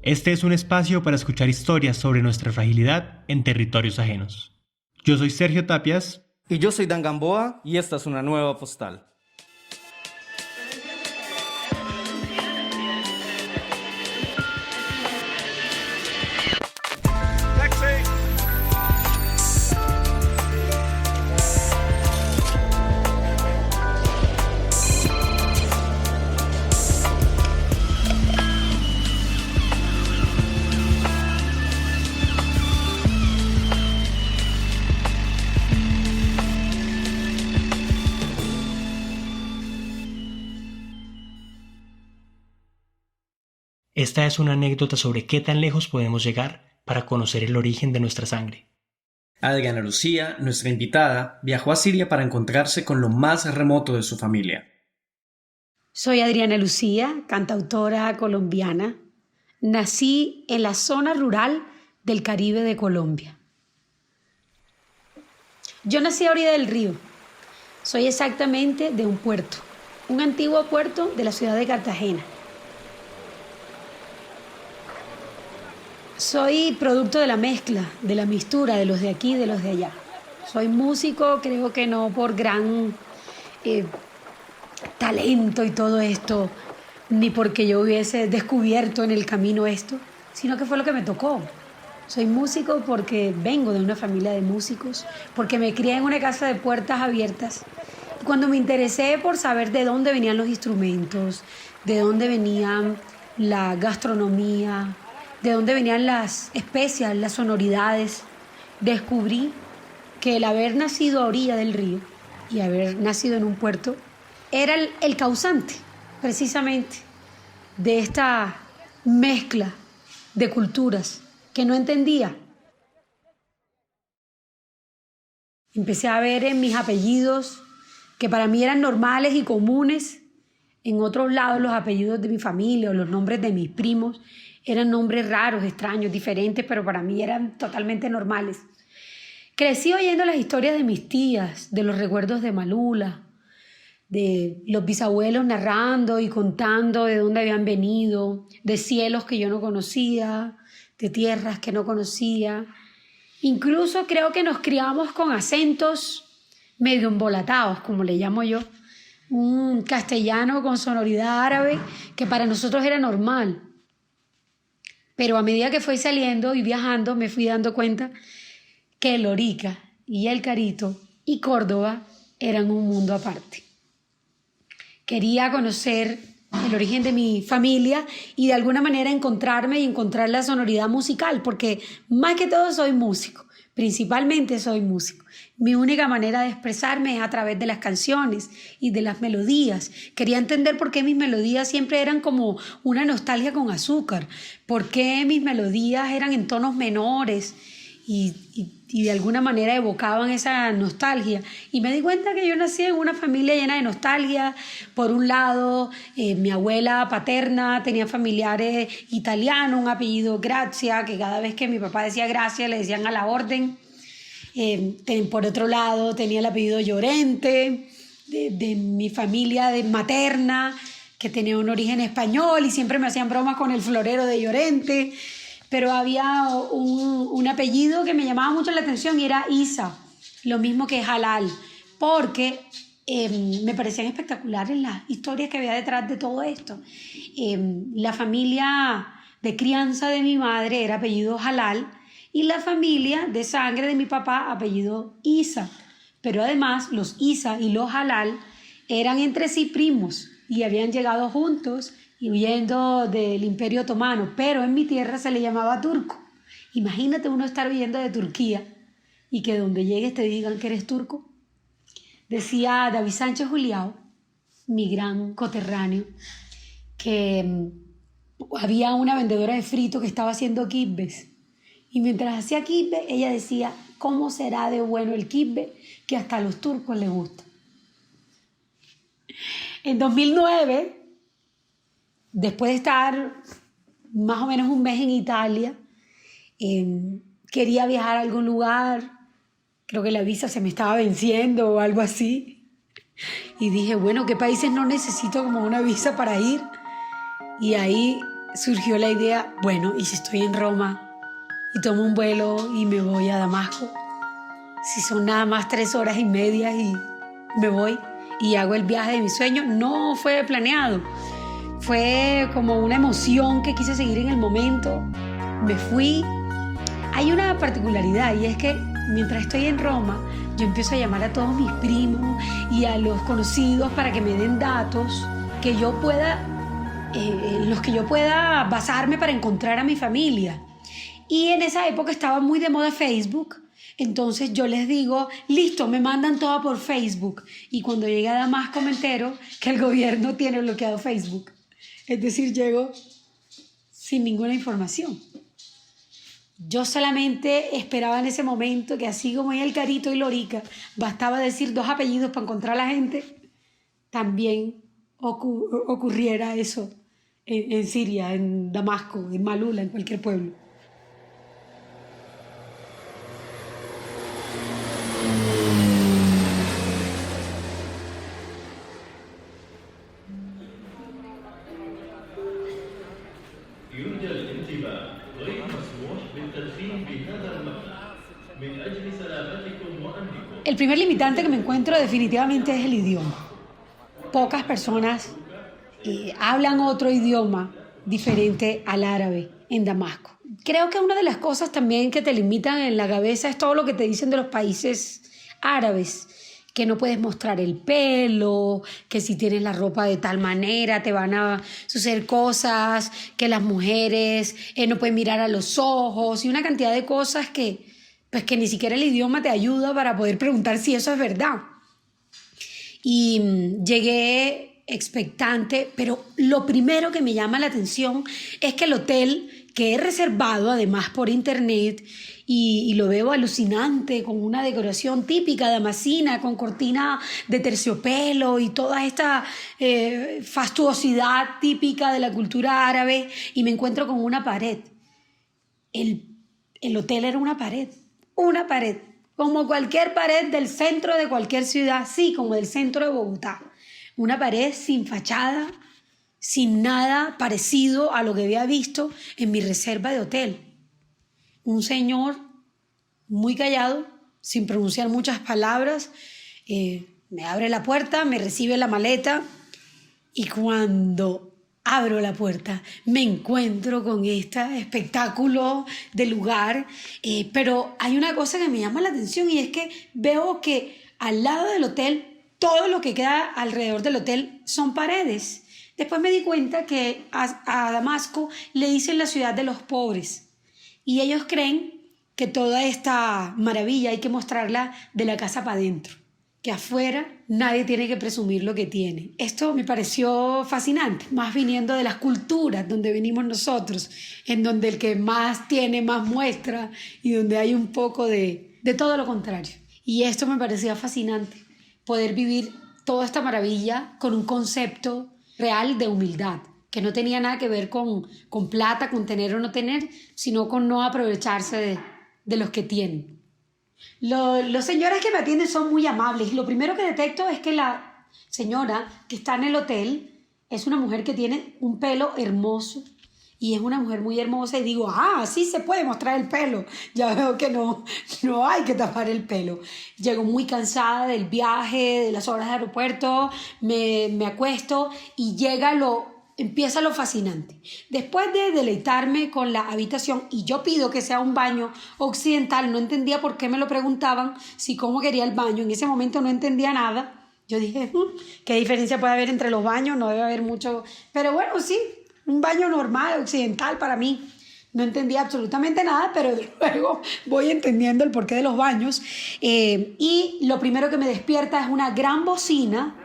Este es un espacio para escuchar historias sobre nuestra fragilidad en territorios ajenos. Yo soy Sergio Tapias. Y yo soy Dan Gamboa y esta es una nueva postal. Esta es una anécdota sobre qué tan lejos podemos llegar para conocer el origen de nuestra sangre. Adriana Lucía, nuestra invitada, viajó a Siria para encontrarse con lo más remoto de su familia. Soy Adriana Lucía, cantautora colombiana. Nací en la zona rural del Caribe de Colombia. Yo nací a orilla del río. Soy exactamente de un puerto, un antiguo puerto de la ciudad de Cartagena. Soy producto de la mezcla, de la mistura de los de aquí y de los de allá. Soy músico, creo que no por gran talento y todo esto, ni porque yo hubiese descubierto en el camino esto, sino que fue lo que me tocó. Soy músico porque vengo de una familia de músicos, porque me crié en una casa de puertas abiertas. Y cuando me interesé por saber de dónde venían los instrumentos, de dónde venían la gastronomía, de dónde venían las especias, las sonoridades, descubrí que el haber nacido a orilla del río y haber nacido en un puerto era el causante, precisamente, de esta mezcla de culturas que no entendía. Empecé a ver en mis apellidos, que para mí eran normales y comunes, en otros lados los apellidos de mi familia o los nombres de mis primos eran nombres raros, extraños, diferentes, pero para mí eran totalmente normales. Crecí oyendo las historias de mis tías, de los recuerdos de Malula, de los bisabuelos narrando y contando de dónde habían venido, de cielos que yo no conocía, de tierras que no conocía. Incluso creo que nos criamos con acentos medio embolatados, como le llamo yo, un castellano con sonoridad árabe que para nosotros era normal. Pero a medida que fui saliendo y viajando me fui dando cuenta que Lorica y El Carito y Córdoba eran un mundo aparte. Quería conocer el origen de mi familia y de alguna manera encontrarme y encontrar la sonoridad musical, porque más que todo soy músico, principalmente soy músico. Mi única manera de expresarme es a través de las canciones y de las melodías. Quería entender por qué mis melodías siempre eran como una nostalgia con azúcar, por qué mis melodías eran en tonos menores y de alguna manera evocaban esa nostalgia. Y me di cuenta que yo nací en una familia llena de nostalgia. Por un lado, mi abuela paterna tenía familiares italianos, un apellido Grazia, que cada vez que mi papá decía Gracia le decían a la orden. Por otro lado, tenía el apellido Llorente, de mi familia materna, que tenía un origen español y siempre me hacían bromas con el florero de Llorente. Pero había un apellido que me llamaba mucho la atención y era Isa, lo mismo que Halal, porque me parecían espectaculares las historias que había detrás de todo esto. La familia de crianza de mi madre era apellido Halal y la familia de sangre de mi papá apellido Isa. Pero además los Isa y los Halal eran entre sí primos y habían llegado juntos y huyendo del Imperio Otomano, pero en mi tierra se le llamaba turco. Imagínate uno estar huyendo de Turquía y que donde llegues te digan que eres turco. Decía David Sánchez Juliao, mi gran coterráneo, que había una vendedora de frito que estaba haciendo kibbes y mientras hacía kibbes ella decía, ¿cómo será de bueno el kibbe que hasta a los turcos les gusta? En 2009, después de estar más o menos un mes en Italia, quería viajar a algún lugar, creo que la visa se me estaba venciendo o algo así, y dije, bueno, ¿qué países no necesito como una visa para ir? Y ahí surgió la idea, bueno, ¿y si estoy en Roma y tomo un vuelo y me voy a Damasco? Si son nada más 3 horas y media y me voy y hago el viaje de mi sueño. No fue planeado, fue como una emoción que quise seguir en el momento. Me fui. Hay una particularidad y es que mientras estoy en Roma, yo empiezo a llamar a todos mis primos y a los conocidos para que me den datos que yo pueda, en los que yo pueda basarme para encontrar a mi familia. Y en esa época estaba muy de moda Facebook. Entonces yo les digo, listo, me mandan todo por Facebook. Y cuando llegué a Damasco me entero que el gobierno tiene bloqueado Facebook. Es decir, llego sin ninguna información. Yo solamente esperaba en ese momento que así como en el Carito y Lorica bastaba decir 2 apellidos para encontrar a la gente, también ocurriera eso en Siria, en Damasco, en Malula, en cualquier pueblo. يرجى الانتباه غير مسموح بالتدخين بهذا المبنى من أجل سلامتكم وأمنكم. El primer limitante que me encuentro definitivamente es el idioma. Pocas personas hablan otro idioma diferente al árabe en Damasco. Creo que una de las cosas también que te limitan en la cabeza es todo lo que te dicen de los países árabes, que no puedes mostrar el pelo, que si tienes la ropa de tal manera te van a suceder cosas, que las mujeres no pueden mirar a los ojos y una cantidad de cosas que ni siquiera el idioma te ayuda para poder preguntar si eso es verdad. Y llegué expectante, pero lo primero que me llama la atención es que el hotel que he reservado además por internet y lo veo alucinante, con una decoración típica damascena, con cortina de terciopelo y toda esta fastuosidad típica de la cultura árabe, y me encuentro con una pared. El hotel era una pared, como cualquier pared del centro de cualquier ciudad, sí, como del centro de Bogotá. Una pared sin fachada, sin nada parecido a lo que había visto en mi reserva de hotel. Un señor muy callado, sin pronunciar muchas palabras, me abre la puerta, me recibe la maleta, y cuando abro la puerta me encuentro con este espectáculo de lugar, pero hay una cosa que me llama la atención, y es que veo que al lado del hotel, todo lo que queda alrededor del hotel son paredes. Después me di cuenta que a Damasco le dicen la ciudad de los pobres, y ellos creen que toda esta maravilla hay que mostrarla de la casa para adentro, que afuera nadie tiene que presumir lo que tiene. Esto me pareció fascinante, más viniendo de las culturas donde venimos nosotros, en donde el que más tiene más muestra, y donde hay un poco de todo lo contrario. Y esto me parecía fascinante, poder vivir toda esta maravilla con un concepto real de humildad, que no tenía nada que ver con plata, con tener o no tener, sino con no aprovecharse de los que tienen. Los señores que me atienden son muy amables, y lo primero que detecto es que la señora que está en el hotel es una mujer que tiene un pelo hermoso, y es una mujer muy hermosa, y digo, sí se puede mostrar el pelo. Ya veo que no hay que tapar el pelo. Llego muy cansada del viaje, de las horas de aeropuerto, me acuesto, y empieza lo fascinante. Después de deleitarme con la habitación, y yo pido que sea un baño occidental, no entendía por qué me lo preguntaban, si cómo quería el baño, en ese momento no entendía nada. Yo dije, ¿qué diferencia puede haber entre los baños? No debe haber mucho, pero bueno, sí, un baño normal, occidental para mí. No entendía absolutamente nada, pero luego voy entendiendo el porqué de los baños. Y lo primero que me despierta es una gran bocina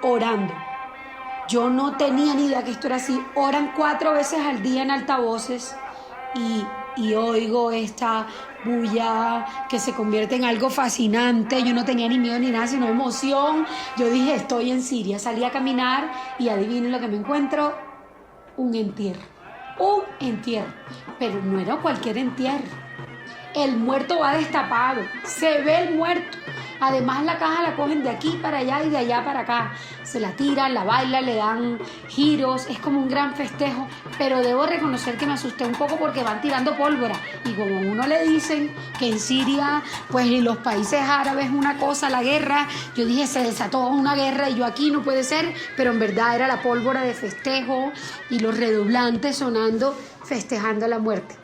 orando. Yo no tenía ni idea que esto era así. Oran 4 veces al día en altavoces, y oigo esta bulla que se convierte en algo fascinante. Yo no tenía ni miedo ni nada, sino emoción. Yo dije, estoy en Siria. Salí a caminar y adivinen lo que me encuentro: un entierro. Un entierro. Pero no era cualquier entierro. El muerto va destapado. Se ve el muerto. Además la caja la cogen de aquí para allá y de allá para acá. Se la tiran, la bailan, le dan giros, es como un gran festejo. Pero debo reconocer que me asusté un poco porque van tirando pólvora. Y como a uno le dicen que en Siria, pues en los países árabes una cosa, la guerra, yo dije se desató una guerra y yo aquí no puede ser, pero en verdad era la pólvora de festejo y los redoblantes sonando, festejando la muerte.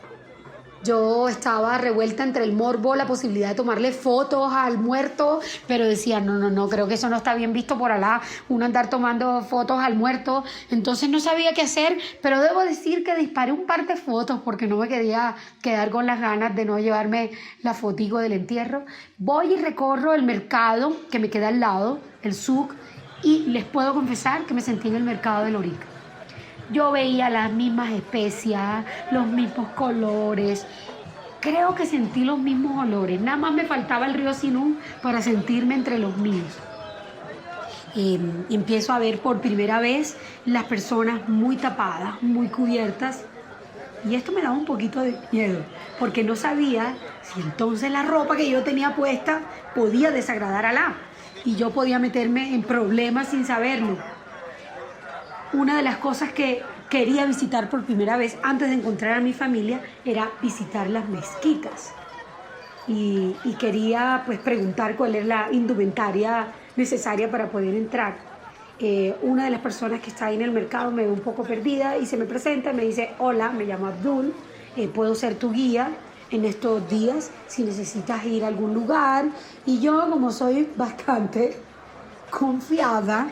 Yo estaba revuelta entre el morbo, la posibilidad de tomarle fotos al muerto, pero decía, no, creo que eso no está bien visto por Alá, uno andar tomando fotos al muerto. Entonces no sabía qué hacer, pero debo decir que disparé un par de fotos porque no me quería quedar con las ganas de no llevarme la fotico del entierro. Voy y recorro el mercado que me queda al lado, el souk, y les puedo confesar que me sentí en el mercado de Lorica. Yo veía las mismas especias, los mismos colores. Creo que sentí los mismos olores. Nada más me faltaba el río Sinú para sentirme entre los míos. Empiezo a ver por primera vez las personas muy tapadas, muy cubiertas. Y esto me daba un poquito de miedo, porque no sabía si entonces la ropa que yo tenía puesta podía desagradar a Alá. Y yo podía meterme en problemas sin saberlo. Una de las cosas que quería visitar por primera vez antes de encontrar a mi familia era visitar las mezquitas. Y quería pues preguntar cuál es la indumentaria necesaria para poder entrar. Una de las personas que está ahí en el mercado me ve un poco perdida y se me presenta y me dice, hola, me llamo Abdul, puedo ser tu guía en estos días si necesitas ir a algún lugar. Y yo, como soy bastante confiada,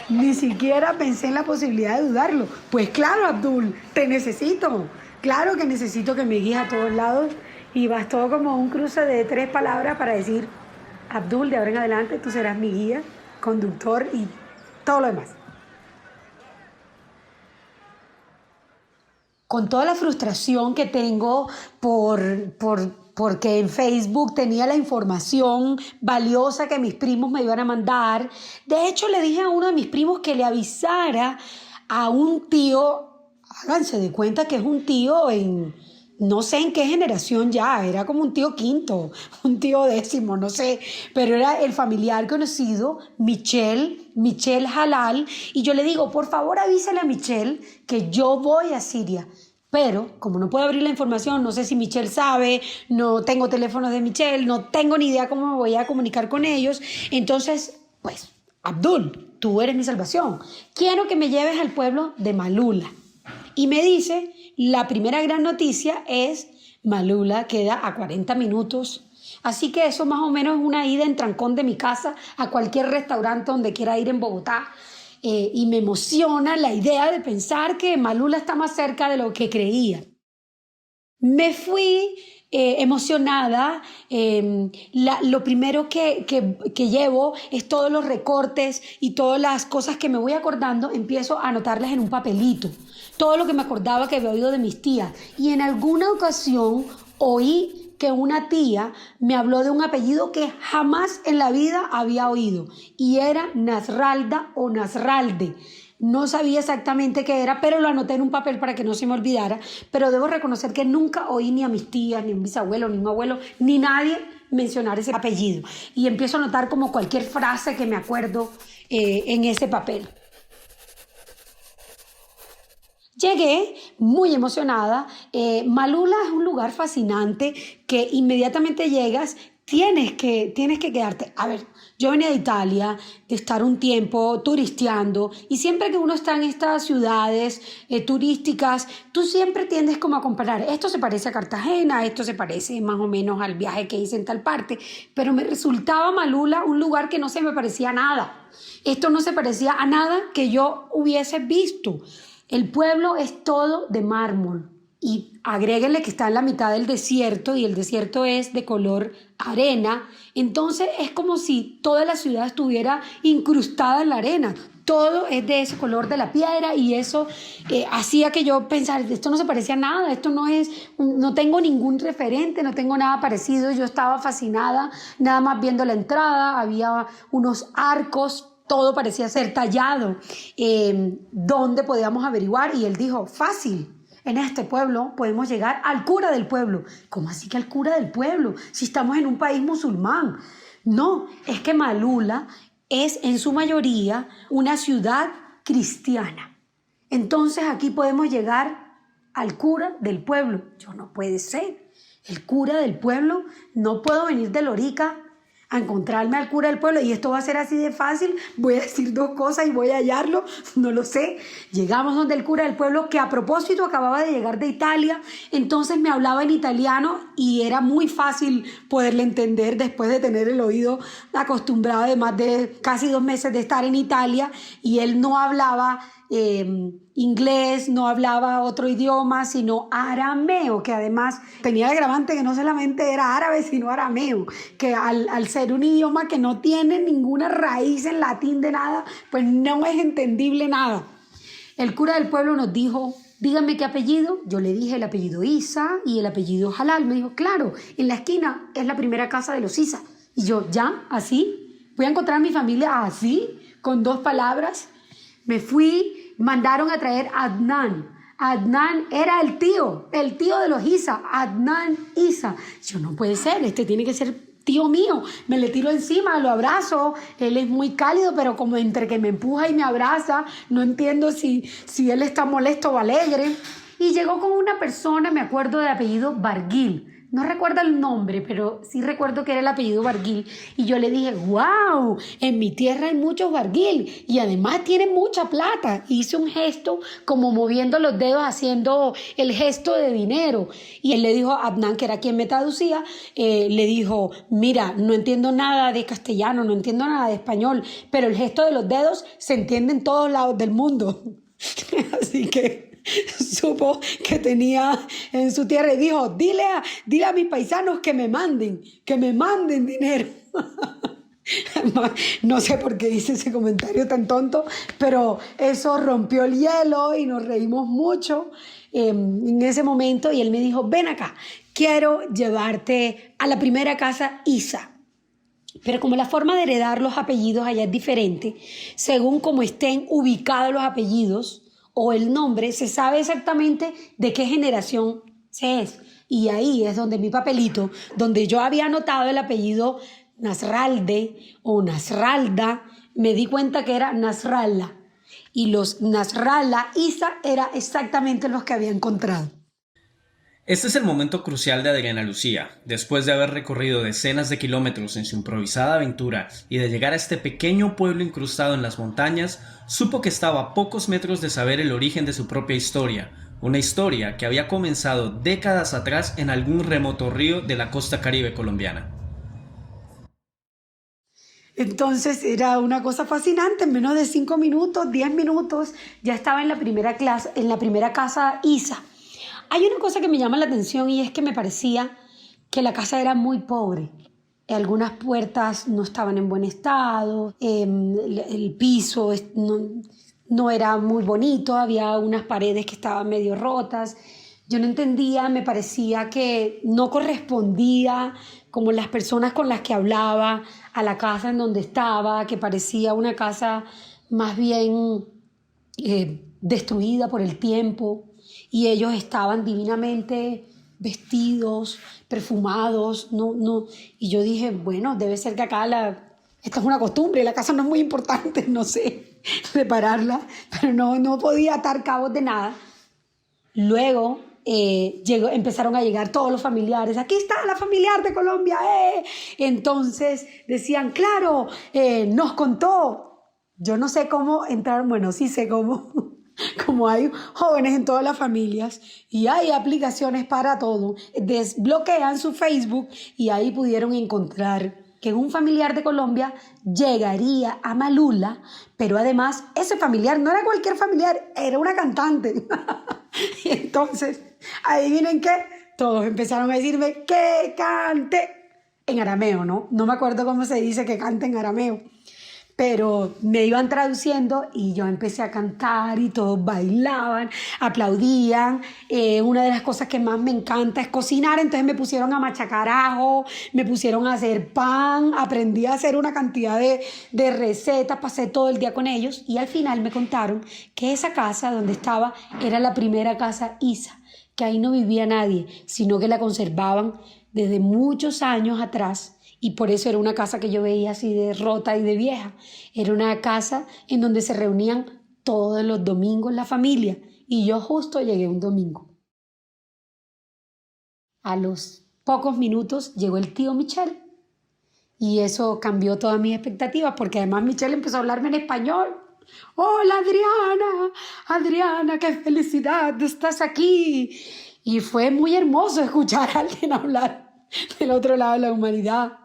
ni siquiera pensé en la posibilidad de dudarlo. Pues claro, Abdul, te necesito. Claro que necesito que me guíes a todos lados. Y bastó como un cruce de 3 palabras para decir, Abdul, de ahora en adelante tú serás mi guía, conductor y todo lo demás. Con toda la frustración que tengo porque en Facebook tenía la información valiosa que mis primos me iban a mandar. De hecho, le dije a uno de mis primos que le avisara a un tío, háganse de cuenta que es un tío no sé en qué generación ya, era como un tío quinto, un tío décimo, no sé, pero era el familiar conocido, Michelle Halal, y yo le digo, por favor avísale a Michelle que yo voy a Siria. Pero, como no puedo abrir la información, no sé si Michelle sabe, no tengo teléfonos de Michelle, no tengo ni idea cómo me voy a comunicar con ellos. Entonces, pues, Abdul, tú eres mi salvación. Quiero que me lleves al pueblo de Malula. Y me dice, la primera gran noticia es, Malula queda a 40 minutos. Así que eso más o menos es una ida en trancón de mi casa a cualquier restaurante donde quiera ir en Bogotá. Y me emociona la idea de pensar que Malula está más cerca de lo que creía. Me fui emocionada. Lo primero que llevo es todos los recortes y todas las cosas que me voy acordando, empiezo a anotarlas en un papelito. Todo lo que me acordaba que había oído de mis tías. Y en alguna ocasión oí que una tía me habló de un apellido que jamás en la vida había oído y era Nasralda o Nasralde. No sabía exactamente qué era, pero lo anoté en un papel para que no se me olvidara. Pero debo reconocer que nunca oí ni a mis tías, ni a mis abuelos, ni a mi abuelo, ni nadie mencionar ese apellido. Y empiezo a anotar como cualquier frase que me acuerdo en ese papel. Llegué muy emocionada. Malula es un lugar fascinante que inmediatamente llegas, tienes que quedarte. A ver, yo venía de Italia, de estar un tiempo turisteando y siempre que uno está en estas ciudades turísticas, tú siempre tiendes como a comparar. Esto se parece a Cartagena, esto se parece más o menos al viaje que hice en tal parte, pero me resultaba Malula un lugar que no se me parecía a nada. Esto no se parecía a nada que yo hubiese visto. El pueblo es todo de mármol y agréguenle que está en la mitad del desierto y el desierto es de color arena. Entonces es como si toda la ciudad estuviera incrustada en la arena. Todo es de ese color de la piedra y eso hacía que yo pensara, esto no se parecía a nada, esto no tengo ningún referente, no tengo nada parecido. Yo estaba fascinada, nada más viendo la entrada, había unos arcos. Todo parecía ser tallado. ¿Dónde podíamos averiguar? Y él dijo, fácil, en este pueblo podemos llegar al cura del pueblo. ¿Cómo así que al cura del pueblo? Si estamos en un país musulmán. No, es que Malula es en su mayoría una ciudad cristiana. Entonces aquí podemos llegar al cura del pueblo. Yo no puede ser. El cura del pueblo, no puedo venir de Lorica a encontrarme al cura del pueblo y esto va a ser así de fácil, voy a decir dos cosas y voy a hallarlo, no lo sé. Llegamos donde el cura del pueblo, que a propósito acababa de llegar de Italia, entonces me hablaba en italiano y era muy fácil poderle entender después de tener el oído acostumbrado de más de casi 2 meses de estar en Italia, y él no hablaba inglés, no hablaba otro idioma, sino arameo, que además tenía el agravante que no solamente era árabe, sino arameo, que al ser un idioma que no tiene ninguna raíz en latín de nada, pues no es entendible nada. El cura del pueblo nos dijo: dígame qué apellido. Yo le dije el apellido Isa y el apellido Halal. Me dijo: claro, en la esquina es la primera casa de los Isa. Y yo: ¿ya? ¿Así? ¿Voy a encontrar a mi familia así? ¿Con 2 palabras? Me fui, mandaron a traer a Adnan. Adnan era el tío de los Isa, Adnan Isa. Yo: no puede ser, este tiene que ser tío mío. Me le tiro encima, lo abrazo, él es muy cálido, pero como entre que me empuja y me abraza, no entiendo si él está molesto o alegre. Y llegó con una persona, me acuerdo del apellido Barguil. No recuerdo el nombre, pero sí recuerdo que era el apellido Barguil. Y yo le dije: wow, en mi tierra hay muchos Barguil y además tienen mucha plata. Hice un gesto como moviendo los dedos, haciendo el gesto de dinero. Y él le dijo a Adnan, que era quien me traducía, le dijo: mira, no entiendo nada de castellano, no entiendo nada de español, pero el gesto de los dedos se entiende en todos lados del mundo. Así que supo que tenía en su tierra y dijo: dile a mis paisanos que me manden dinero. No sé por qué hice ese comentario tan tonto, pero eso rompió el hielo y nos reímos mucho en ese momento. Y él me dijo: ven acá, quiero llevarte a la primera casa Isa. Pero como la forma de heredar los apellidos allá es diferente, según como estén ubicados los apellidos o el nombre, se sabe exactamente de qué generación se es. Y ahí es donde mi papelito, donde yo había anotado el apellido Nasralde o Nasralda, me di cuenta que era Nasrallah. Y los Nasrallah Isa era exactamente los que había encontrado. Este es el momento crucial de Adriana Lucía. Después de haber recorrido decenas de kilómetros en su improvisada aventura y de llegar a este pequeño pueblo incrustado en las montañas, supo que estaba a pocos metros de saber el origen de su propia historia, una historia que había comenzado décadas atrás en algún remoto río de la costa caribe colombiana. Entonces era una cosa fascinante. En menos de 5 minutos, 10 minutos, ya estaba en la primera clase, en la primera casa Isa. Hay una cosa que me llama la atención y es que me parecía que la casa era muy pobre. Algunas puertas no estaban en buen estado, el piso no era muy bonito, había unas paredes que estaban medio rotas. Yo no entendía, me parecía que no correspondía como las personas con las que hablaba a la casa en donde estaba, que parecía una casa más bien destruida por el tiempo. Y ellos estaban divinamente vestidos, perfumados, y yo dije: bueno, debe ser que acá esta es una costumbre, la casa no es muy importante, no sé repararla, pero no podía atar cabos de nada. Luego empezaron a llegar todos los familiares: aquí está la familiar de Colombia, Entonces decían: claro, nos contó. Yo no sé cómo entrar, bueno, sí sé cómo. Como hay jóvenes en todas las familias y hay aplicaciones para todo, desbloquean su Facebook y ahí pudieron encontrar que un familiar de Colombia llegaría a Malula, pero además ese familiar no era cualquier familiar, era una cantante. Y entonces, adivinen qué, todos empezaron a decirme que cante en arameo, ¿no? No me acuerdo cómo se dice que cante en arameo. Pero me iban traduciendo y yo empecé a cantar y todos bailaban, aplaudían. Una de las cosas que más me encanta es cocinar, entonces me pusieron a machacar ajo, me pusieron a hacer pan, aprendí a hacer una cantidad de recetas, pasé todo el día con ellos y al final me contaron que esa casa donde estaba era la primera casa Isa, que ahí no vivía nadie, sino que la conservaban desde muchos años atrás Y por eso era una casa que yo veía así de rota y de vieja. Era una casa en donde se reunían todos los domingos la familia. Y yo justo llegué un domingo. A los pocos minutos llegó el tío Michel. Y eso cambió todas mis expectativas, porque además Michel empezó a hablarme en español. Hola Adriana, qué felicidad, estás aquí. Y fue muy hermoso escuchar a alguien hablar del otro lado de la humanidad.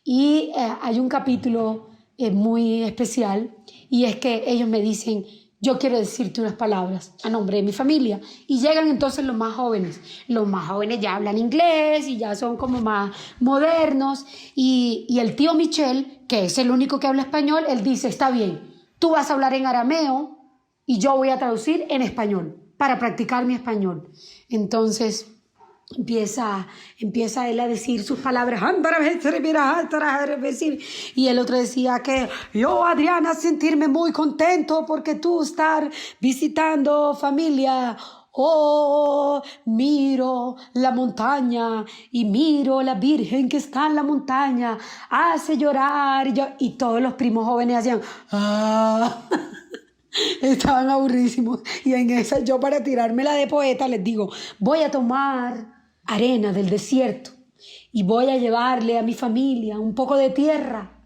Y hay un capítulo muy especial, y es que ellos me dicen: yo quiero decirte unas palabras a nombre de mi familia. Y llegan entonces los más jóvenes. Los más jóvenes ya hablan inglés y ya son como más modernos. Y el tío Michel, que es el único que habla español, él dice: está bien, tú vas a hablar en arameo y yo voy a traducir en español para practicar mi español. Entonces empieza él a decir sus palabras, y el otro decía que yo, Adriana, sentirme muy contento porque tú estar visitando familia. Oh, miro la montaña y miro la Virgen que está en la montaña, hace llorar. Y todos los primos jóvenes hacían ¡ah! Estaban aburridísimos. Y en esa, yo, para tirármela de poeta, les digo: voy a tomar arena del desierto y voy a llevarle a mi familia un poco de tierra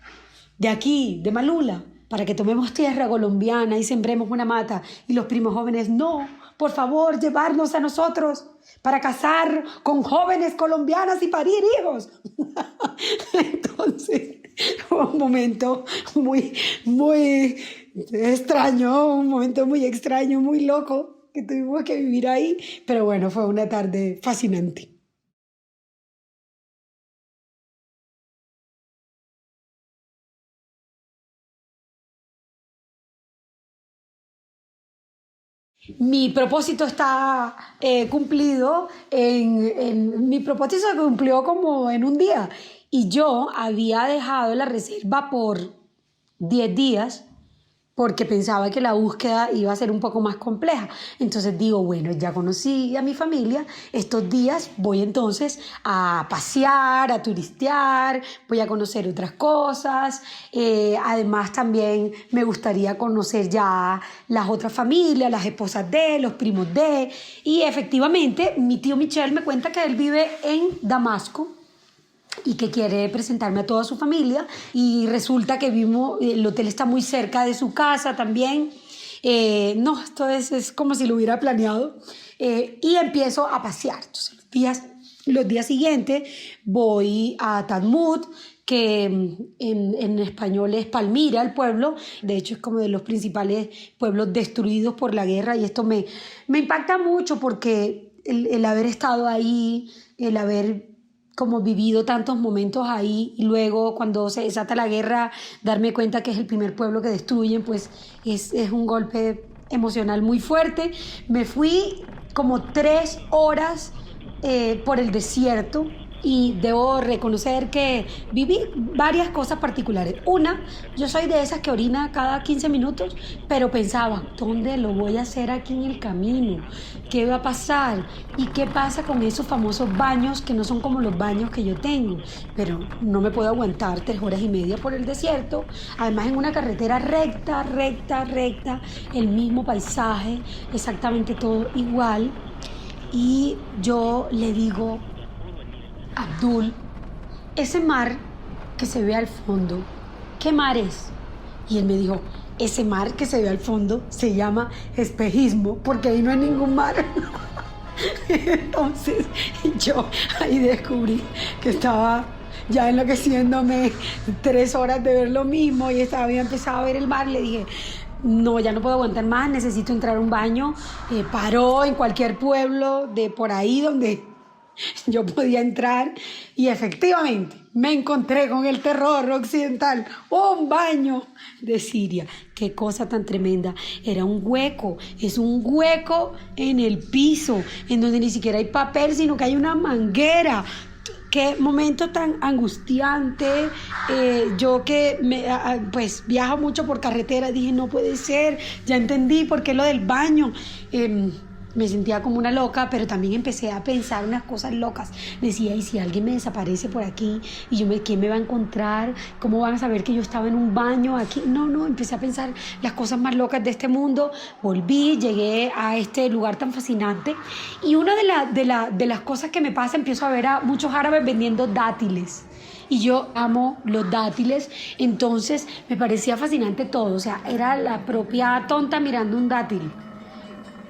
de aquí, de Malula, para que tomemos tierra colombiana y sembremos una mata. Y los primos jóvenes: no, por favor, llevarnos a nosotros para casar con jóvenes colombianas y parir hijos. Entonces fue un momento muy extraño, un momento muy extraño, muy loco, que tuvimos que vivir ahí. Pero bueno, fue una tarde fascinante. Mi propósito está cumplido, mi propósito se cumplió como en un día, y yo había dejado la reserva por 10 días porque pensaba que la búsqueda iba a ser un poco más compleja. Entonces digo: bueno, ya conocí a mi familia, estos días voy entonces a pasear, a turistear, voy a conocer otras cosas. Además también me gustaría conocer ya las otras familias, las esposas de, los primos de. Y efectivamente mi tío Michel me cuenta que él vive en Damasco y que quiere presentarme a toda su familia, y resulta que el hotel está muy cerca de su casa también. No, esto es como si lo hubiera planeado. Y empiezo a pasear. Entonces, los días siguientes voy a Talmud, que en español es Palmira, el pueblo. De hecho, es como de los principales pueblos destruidos por la guerra, y esto me impacta mucho, porque el haber estado ahí, el haber como vivido tantos momentos ahí, y luego cuando se desata la guerra darme cuenta que es el primer pueblo que destruyen, pues es un golpe emocional muy fuerte. Me fui como 3 horas por el desierto, y debo reconocer que viví varias cosas particulares. Una, yo soy de esas que orina cada 15 minutos, pero pensaba: ¿dónde lo voy a hacer aquí en el camino? ¿Qué va a pasar? ¿Y qué pasa con esos famosos baños que no son como los baños que yo tengo? Pero no me puedo aguantar 3 horas y media por el desierto, además en una carretera recta, el mismo paisaje, exactamente todo igual. Y yo le digo: Abdul, ese mar que se ve al fondo, ¿qué mar es? Y él me dijo: ese mar que se ve al fondo se llama espejismo, porque ahí no hay ningún mar. Entonces yo ahí descubrí que estaba ya enloqueciéndome 3 horas de ver lo mismo, y había empezado a ver el mar. Le dije: no, ya no puedo aguantar más, necesito entrar a un baño. Paró en cualquier pueblo de por ahí donde yo podía entrar, y efectivamente me encontré con el terror occidental, un baño de Siria. Qué cosa tan tremenda. Era un hueco, es un hueco en el piso, en donde ni siquiera hay papel, sino que hay una manguera. Qué momento tan angustiante. Yo que pues viajo mucho por carretera, dije: no puede ser, ya entendí por qué lo del baño. Me sentía como una loca, pero también empecé a pensar unas cosas locas. Decía, ¿y si alguien me desaparece por aquí? ¿Y quién me va a encontrar? ¿Cómo van a saber que yo estaba en un baño aquí? No, empecé a pensar las cosas más locas de este mundo. Volví, llegué a este lugar tan fascinante. Y una de las cosas que me pasa, empiezo a ver a muchos árabes vendiendo dátiles. Y yo amo los dátiles, entonces me parecía fascinante todo. O sea, era la propia tonta mirando un dátil.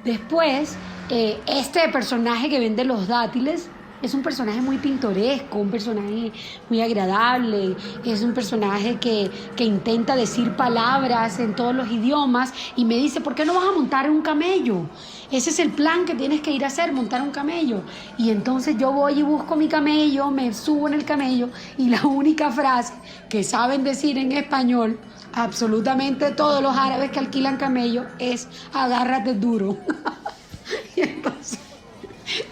Después, este personaje que vende los dátiles es un personaje muy pintoresco, un personaje muy agradable, es un personaje que intenta decir palabras en todos los idiomas y me dice, ¿por qué no vas a montar un camello? Ese es el plan que tienes que ir a hacer, montar un camello. Y entonces yo voy y busco mi camello, me subo en el camello y la única frase que saben decir en español absolutamente todos los árabes que alquilan camello es agárrate duro. Y entonces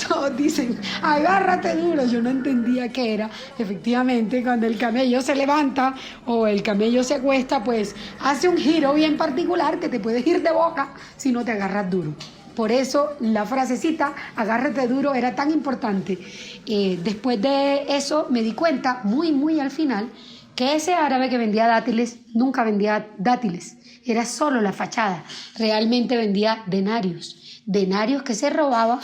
todos dicen agárrate duro. Yo no entendía qué era. Efectivamente, cuando el camello se levanta o el camello se acuesta, pues hace un giro bien particular que te puedes ir de boca si no te agarras duro. Por eso la frasecita agárrate duro era tan importante. Después de eso me di cuenta muy al final que ese árabe que vendía dátiles nunca vendía dátiles, era solo la fachada. Realmente vendía denarios que se robaba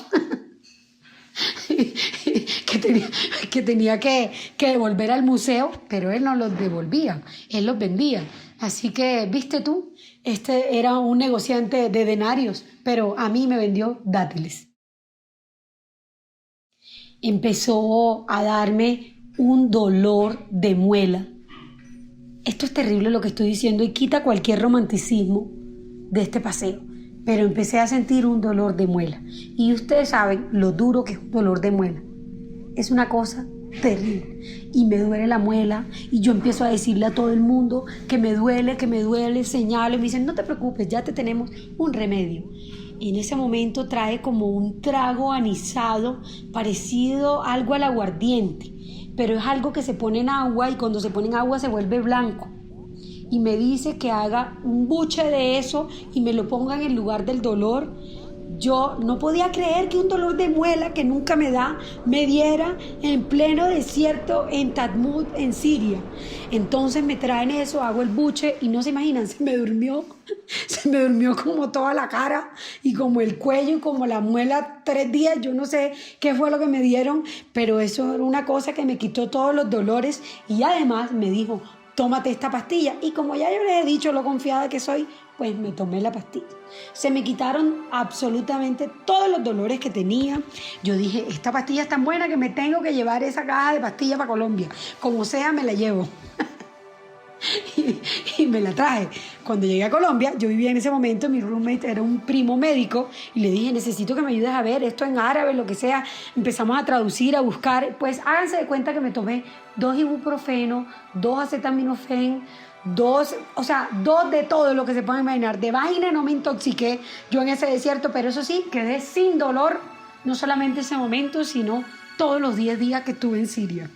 que tenía que devolver al museo, pero él no los devolvía, él los vendía. Así que, ¿viste tú? Este era un negociante de denarios, pero a mí me vendió dátiles. Empezó a darme un dolor de muela. Esto es terrible lo que estoy diciendo y quita cualquier romanticismo de este paseo, pero empecé a sentir un dolor de muela. Y ustedes saben lo duro que es un dolor de muela. Es una cosa terrible. Y me duele la muela y yo empiezo a decirle a todo el mundo que me duele, señalo y me dicen, no te preocupes, ya te tenemos un remedio. En ese momento trae como un trago anisado parecido algo al aguardiente, pero es algo que se pone en agua y cuando se pone en agua se vuelve blanco. Y me dice que haga un buche de eso y me lo ponga en el lugar del dolor. Yo no podía creer que un dolor de muela que nunca me da, me diera en pleno desierto en Tadmud, en Siria. Entonces me traen eso, hago el buche y no se imaginan, se me durmió como toda la cara y como el cuello y como la muela 3 días. Yo no sé qué fue lo que me dieron, pero eso era una cosa que me quitó todos los dolores y además me dijo, tómate esta pastilla. Y como ya yo les he dicho lo confiada que soy, pues me tomé la pastilla. Se me quitaron absolutamente todos los dolores que tenía. Yo dije, esta pastilla es tan buena que me tengo que llevar esa caja de pastillas para Colombia. Como sea, me la llevo. y me la traje. Cuando llegué a Colombia, yo vivía en ese momento, mi roommate era un primo médico y le dije, necesito que me ayudes a ver esto en árabe, lo que sea. Empezamos a traducir, a buscar. Pues háganse de cuenta que me tomé 2 ibuprofeno, 2 acetaminofén, 2 de todo lo que se puede imaginar. De vaina no me intoxiqué yo en ese desierto, pero eso sí, quedé sin dolor, no solamente ese momento, sino todos los 10 días que estuve en Siria.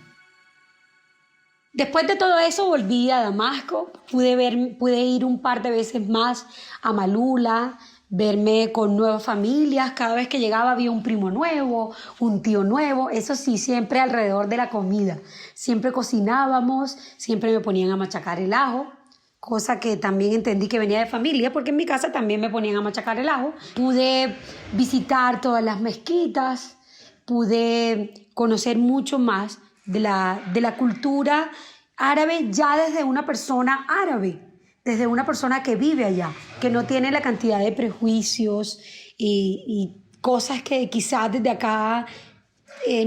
Después de todo eso volví a Damasco, pude ir un par de veces más a Malula, verme con nuevas familias. Cada vez que llegaba había un primo nuevo, un tío nuevo, eso sí, siempre alrededor de la comida. Siempre cocinábamos, siempre me ponían a machacar el ajo, cosa que también entendí que venía de familia, porque en mi casa también me ponían a machacar el ajo. Pude visitar todas las mezquitas, pude conocer mucho más de la cultura árabe ya desde una persona árabe, desde una persona que vive allá, que no tiene la cantidad de prejuicios y cosas que quizás desde acá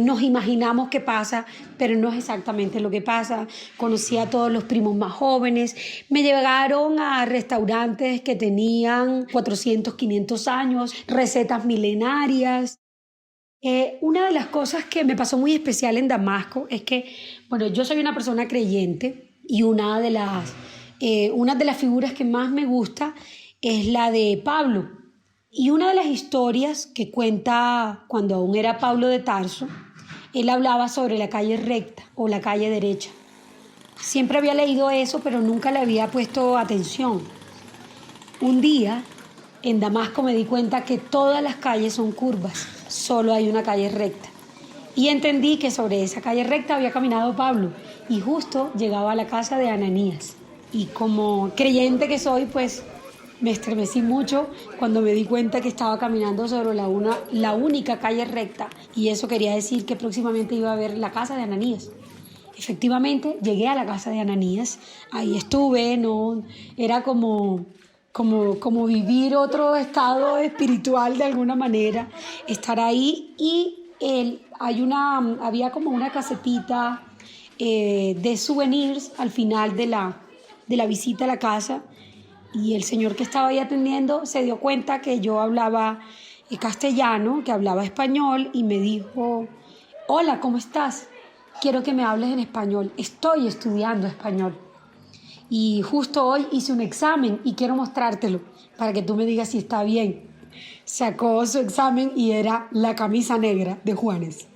nos imaginamos que pasa, pero no es exactamente lo que pasa. Conocí a todos los primos más jóvenes, me llegaron a restaurantes que tenían 400, 500 años, recetas milenarias. Una de las cosas que me pasó muy especial en Damasco es que, bueno, yo soy una persona creyente y una de las figuras que más me gusta es la de Pablo. Y una de las historias que cuenta cuando aún era Pablo de Tarso, él hablaba sobre la calle recta o la calle derecha. Siempre había leído eso, pero nunca le había puesto atención. Un día En Damasco me di cuenta que todas las calles son curvas, solo hay una calle recta. Y entendí que sobre esa calle recta había caminado Pablo y justo llegaba a la casa de Ananías. Y como creyente que soy, pues me estremecí mucho cuando me di cuenta que estaba caminando sobre la única calle recta, y eso quería decir que próximamente iba a ver la casa de Ananías. Efectivamente, llegué a la casa de Ananías, ahí estuve, no, era como vivir otro estado espiritual de alguna manera, estar ahí. Y había como una casetita de souvenirs al final de la visita a la casa, y el señor que estaba ahí atendiendo se dio cuenta que yo hablaba castellano, que hablaba español, y me dijo: hola, ¿cómo estás? Quiero que me hables en español, estoy estudiando español. Y justo hoy hice un examen y quiero mostrártelo para que tú me digas si está bien. Sacó su examen y era la camisa negra de Juanes.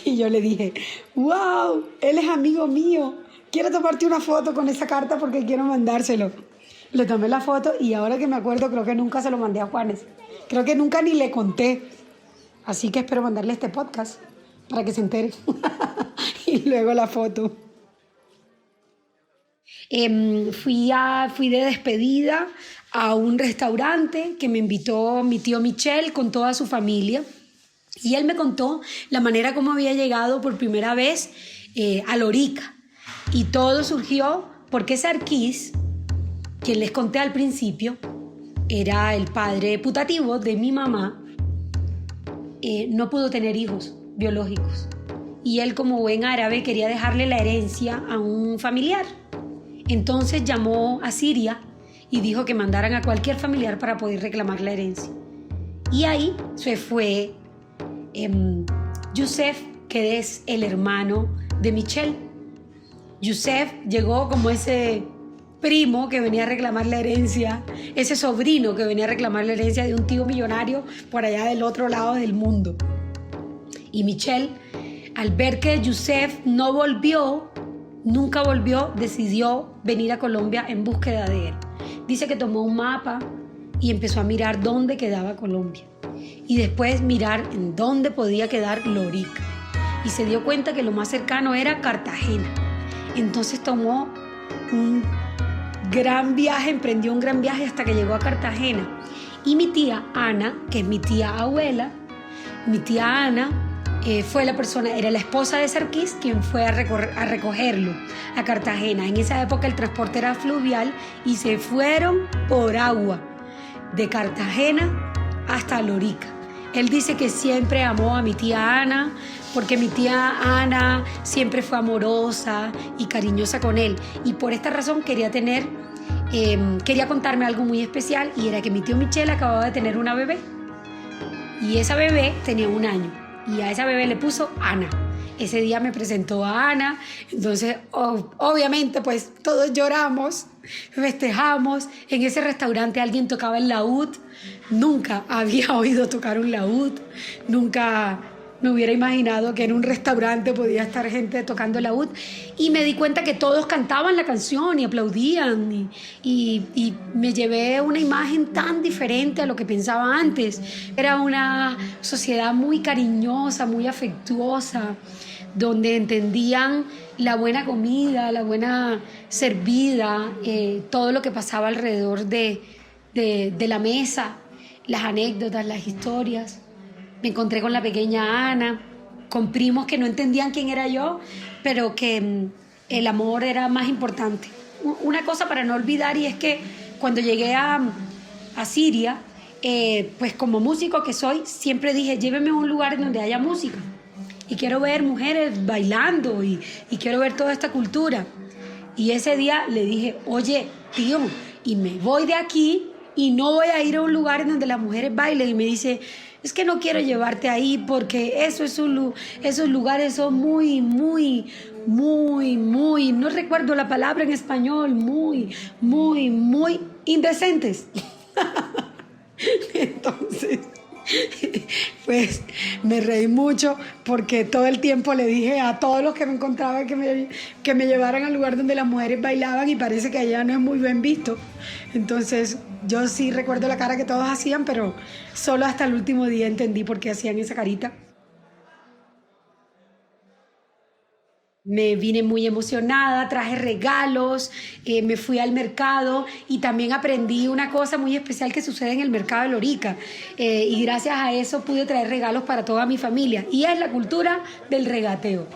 Y yo le dije: wow, él es amigo mío, quiero tomarte una foto con esa carta porque quiero mandárselo. Le tomé la foto y ahora que me acuerdo creo que nunca se lo mandé a Juanes. Creo que nunca ni le conté. Así que espero mandarle este podcast para que se entere. Y luego la foto. Fui de despedida a un restaurante que me invitó mi tío Michel con toda su familia, y él me contó la manera como había llegado por primera vez a Lorica, y todo surgió porque Sarkis, quien les conté al principio, era el padre putativo de mi mamá, no pudo tener hijos biológicos, y él, como buen árabe, quería dejarle la herencia a un familiar. Entonces llamó a Siria y dijo que mandaran a cualquier familiar para poder reclamar la herencia. Y ahí se fue Youssef, que es el hermano de Michel. Youssef llegó como ese primo que venía a reclamar la herencia, ese sobrino que venía a reclamar la herencia de un tío millonario por allá del otro lado del mundo. Y Michel, al ver que Youssef nunca volvió, decidió venir a Colombia en búsqueda de él. Dice que tomó un mapa y empezó a mirar dónde quedaba Colombia, y después mirar en dónde podía quedar Lorica, y se dio cuenta que lo más cercano era Cartagena. Entonces tomó un gran viaje, emprendió un gran viaje hasta que llegó a Cartagena. Y mi tía Ana, que es mi tía abuela, mi tía Ana era la esposa de Sarkis, quien fue a recogerlo a Cartagena. En esa época el transporte era fluvial y se fueron por agua de Cartagena hasta Lorica. Él dice que siempre amó a mi tía Ana porque mi tía Ana siempre fue amorosa y cariñosa con él, y por esta razón quería contarme algo muy especial, y era que mi tío Michel acababa de tener una bebé, y esa bebé tenía 1 año. Y a esa bebé le puso Ana. Ese día me presentó a Ana, entonces obviamente pues todos lloramos, festejamos. En ese restaurante alguien tocaba el laúd, nunca había oído tocar un laúd, nunca me hubiera imaginado que en un restaurante podía estar gente tocando laúd, y me di cuenta que todos cantaban la canción y aplaudían, y me llevé una imagen tan diferente a lo que pensaba antes. Era una sociedad muy cariñosa, muy afectuosa, donde entendían la buena comida, la buena servida, todo lo que pasaba alrededor de la mesa, las anécdotas, las historias. Me encontré con la pequeña Ana, con primos que no entendían quién era yo, pero que el amor era más importante. Una cosa para no olvidar, y es que cuando llegué a Siria, pues como músico que soy, siempre dije: lléveme a un lugar donde haya música. Y quiero ver mujeres bailando y quiero ver toda esta cultura. Y ese día le dije: oye, tío, y me voy de aquí y no voy a ir a un lugar en donde las mujeres bailen. Y me dice: es que no quiero llevarte ahí porque esos lugares son muy, no recuerdo la palabra en español, muy indecentes. Entonces, pues me reí mucho porque todo el tiempo le dije a todos los que me encontraban que me llevaran al lugar donde las mujeres bailaban, y parece que allá no es muy bien visto. Entonces Yo sí recuerdo la cara que todos hacían, pero solo hasta el último día entendí por qué hacían esa carita. Me vine muy emocionada, traje regalos, me fui al mercado y también aprendí una cosa muy especial que sucede en el mercado de Lorica. Y gracias a eso pude traer regalos para toda mi familia. Y es la cultura del regateo.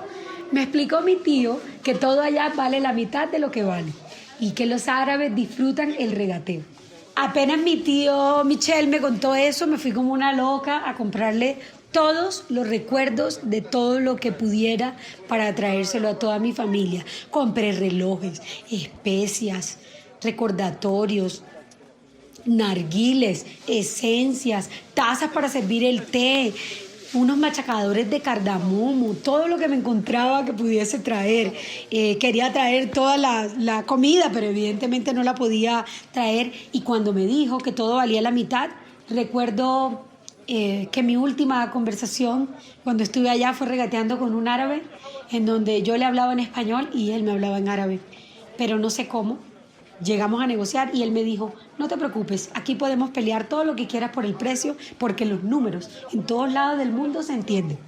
Me explicó mi tío que todo allá vale la mitad de lo que vale y que los árabes disfrutan el regateo. Apenas mi tío Michel me contó eso, me fui como una loca a comprarle todos los recuerdos de todo lo que pudiera para traérselo a toda mi familia. Compré relojes, especias, recordatorios, narguiles, esencias, tazas para servir el té, unos machacadores de cardamomo, todo lo que me encontraba que pudiese traer. Quería traer toda la comida, pero evidentemente no la podía traer. Y cuando me dijo que todo valía la mitad, recuerdo que mi última conversación cuando estuve allá fue regateando con un árabe, en donde yo le hablaba en español y él me hablaba en árabe. Pero no sé cómo. Llegamos a negociar y él me dijo, no te preocupes, aquí podemos pelear todo lo que quieras por el precio, porque los números en todos lados del mundo se entienden.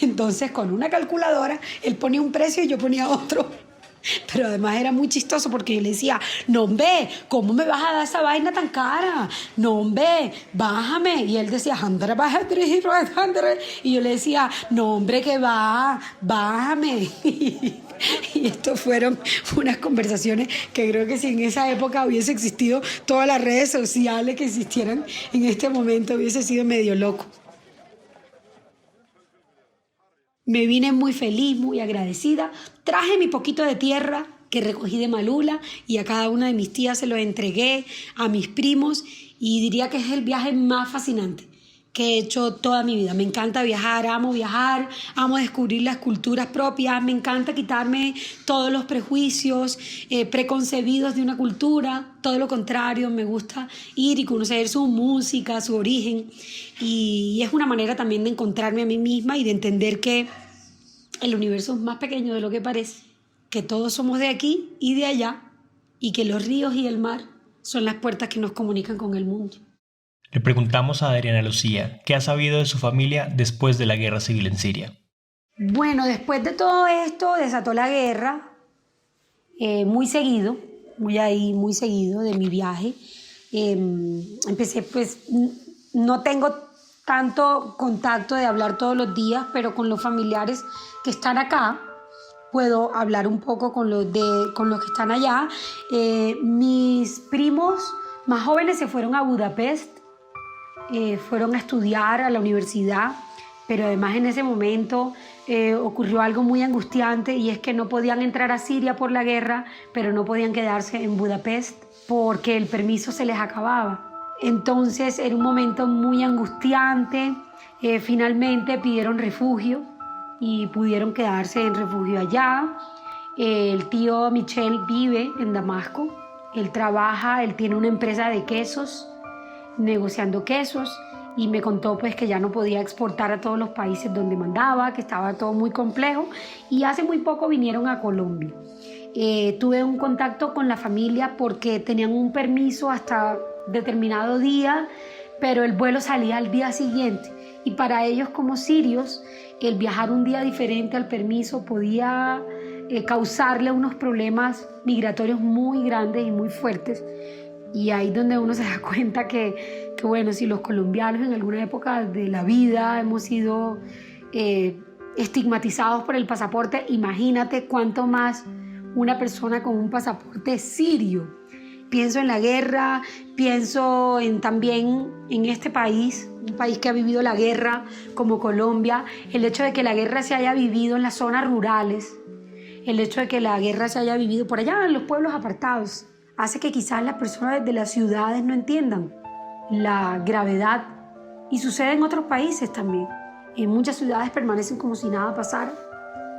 Entonces, con una calculadora, él ponía un precio y yo ponía otro. Pero además era muy chistoso porque yo le decía, no, hombre, ¿cómo me vas a dar esa vaina tan cara? No, hombre, bájame. Y él decía, y yo le decía, no, hombre, que va, bájame. Y esto fueron unas conversaciones que creo que si en esa época hubiese existido todas las redes sociales que existieran en este momento, hubiese sido medio loco. Me vine muy feliz, muy agradecida. Traje mi poquito de tierra que recogí de Malula y a cada una de mis tías se lo entregué, a mis primos, y diría que es el viaje más fascinante que he hecho toda mi vida. Me encanta viajar, amo descubrir las culturas propias, me encanta quitarme todos los prejuicios preconcebidos de una cultura, todo lo contrario, me gusta ir y conocer su música, su origen, y es una manera también de encontrarme a mí misma y de entender que el universo es más pequeño de lo que parece, que todos somos de aquí y de allá, y que los ríos y el mar son las puertas que nos comunican con el mundo. Le preguntamos a Adriana Lucía qué ha sabido de su familia después de la guerra civil en Siria. Bueno, después de todo esto desató la guerra, muy seguido de mi viaje. Empecé, pues, no tengo tanto contacto de hablar todos los días, pero con los familiares que están acá puedo hablar un poco con los que están allá. Mis primos más jóvenes se fueron a Budapest, fueron a estudiar a la universidad, pero además en ese momento ocurrió algo muy angustiante, y es que no podían entrar a Siria por la guerra, pero no podían quedarse en Budapest porque el permiso se les acababa. Entonces era un momento muy angustiante. Finalmente pidieron refugio y pudieron quedarse en refugio allá. El tío Michel vive en Damasco, él trabaja, él tiene una empresa de quesos, negociando quesos, y me contó pues que ya no podía exportar a todos los países donde mandaba, que estaba todo muy complejo, y hace muy poco vinieron a Colombia. Tuve un contacto con la familia porque tenían un permiso hasta determinado día, pero el vuelo salía al día siguiente, y para ellos como sirios el viajar un día diferente al permiso podía causarle unos problemas migratorios muy grandes y muy fuertes. Y ahí es donde uno se da cuenta que bueno, si los colombianos en alguna época de la vida hemos sido estigmatizados por el pasaporte, imagínate cuánto más una persona con un pasaporte sirio. Pienso en la guerra, pienso también en este país, un país que ha vivido la guerra como Colombia, el hecho de que la guerra se haya vivido en las zonas rurales, el hecho de que la guerra se haya vivido por allá en los pueblos apartados, hace que quizás las personas de las ciudades no entiendan la gravedad, y sucede en otros países también. En muchas ciudades permanecen como si nada pasara,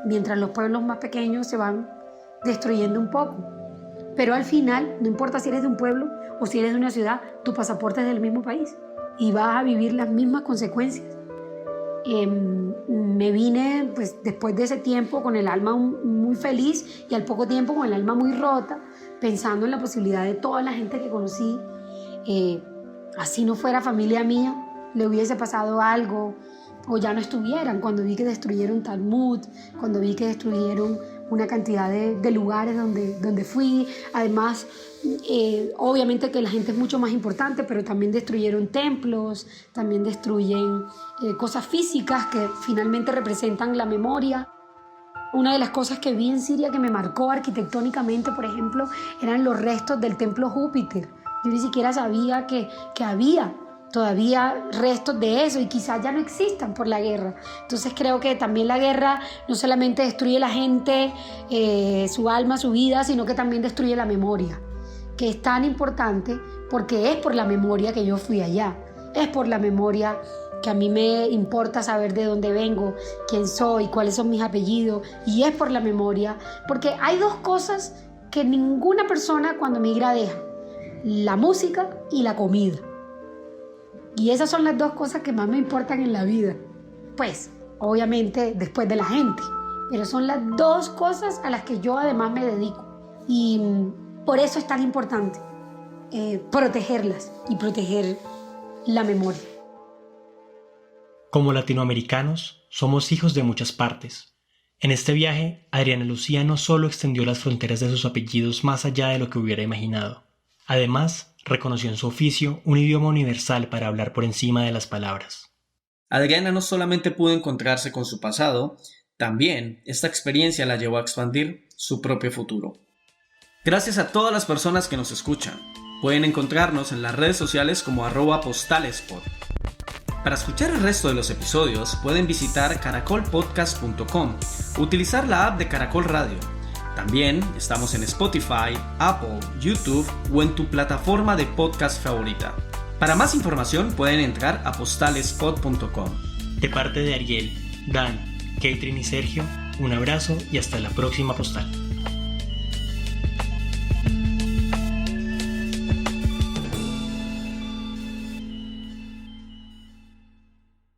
mientras los pueblos más pequeños se van destruyendo un poco. Pero al final, no importa si eres de un pueblo o si eres de una ciudad, tu pasaporte es del mismo país y vas a vivir las mismas consecuencias. Me vine pues, después de ese tiempo con el alma muy feliz, y al poco tiempo con el alma muy rota, pensando en la posibilidad de toda la gente que conocí así no fuera familia mía, le hubiese pasado algo o ya no estuvieran. Cuando vi que destruyeron Talmud, cuando vi que destruyeron una cantidad de lugares donde fui. Además, obviamente que la gente es mucho más importante, pero también destruyeron templos, también destruyen cosas físicas que finalmente representan la memoria. Una de las cosas que vi en Siria que me marcó arquitectónicamente, por ejemplo, eran los restos del templo Júpiter. Yo ni siquiera sabía que había todavía restos de eso y quizás ya no existan por la guerra. Entonces creo que también la guerra no solamente destruye la gente, su alma, su vida, sino que también destruye la memoria, que es tan importante porque es por la memoria que yo fui allá, es por la memoria que a mí me importa saber de dónde vengo, quién soy, cuáles son mis apellidos, y es por la memoria, porque hay dos cosas que ninguna persona cuando migra deja: la música y la comida. Y esas son las dos cosas que más me importan en la vida. Pues, obviamente, después de la gente. Pero son las dos cosas a las que yo además me dedico. Y por eso es tan importante protegerlas y proteger la memoria. Como latinoamericanos, somos hijos de muchas partes. En este viaje, Adriana Lucía no solo extendió las fronteras de sus apellidos más allá de lo que hubiera imaginado. Además, reconoció en su oficio un idioma universal para hablar por encima de las palabras. Adriana no solamente pudo encontrarse con su pasado, también esta experiencia la llevó a expandir su propio futuro. Gracias a todas las personas que nos escuchan. Pueden encontrarnos en las redes sociales como @postalespod. Para escuchar el resto de los episodios pueden visitar caracolpodcast.com, utilizar la app de Caracol Radio. También estamos en Spotify, Apple, YouTube o en tu plataforma de podcast favorita. Para más información pueden entrar a postalespod.com. De parte de Ariel, Dan, Catherine y Sergio, un abrazo y hasta la próxima postal.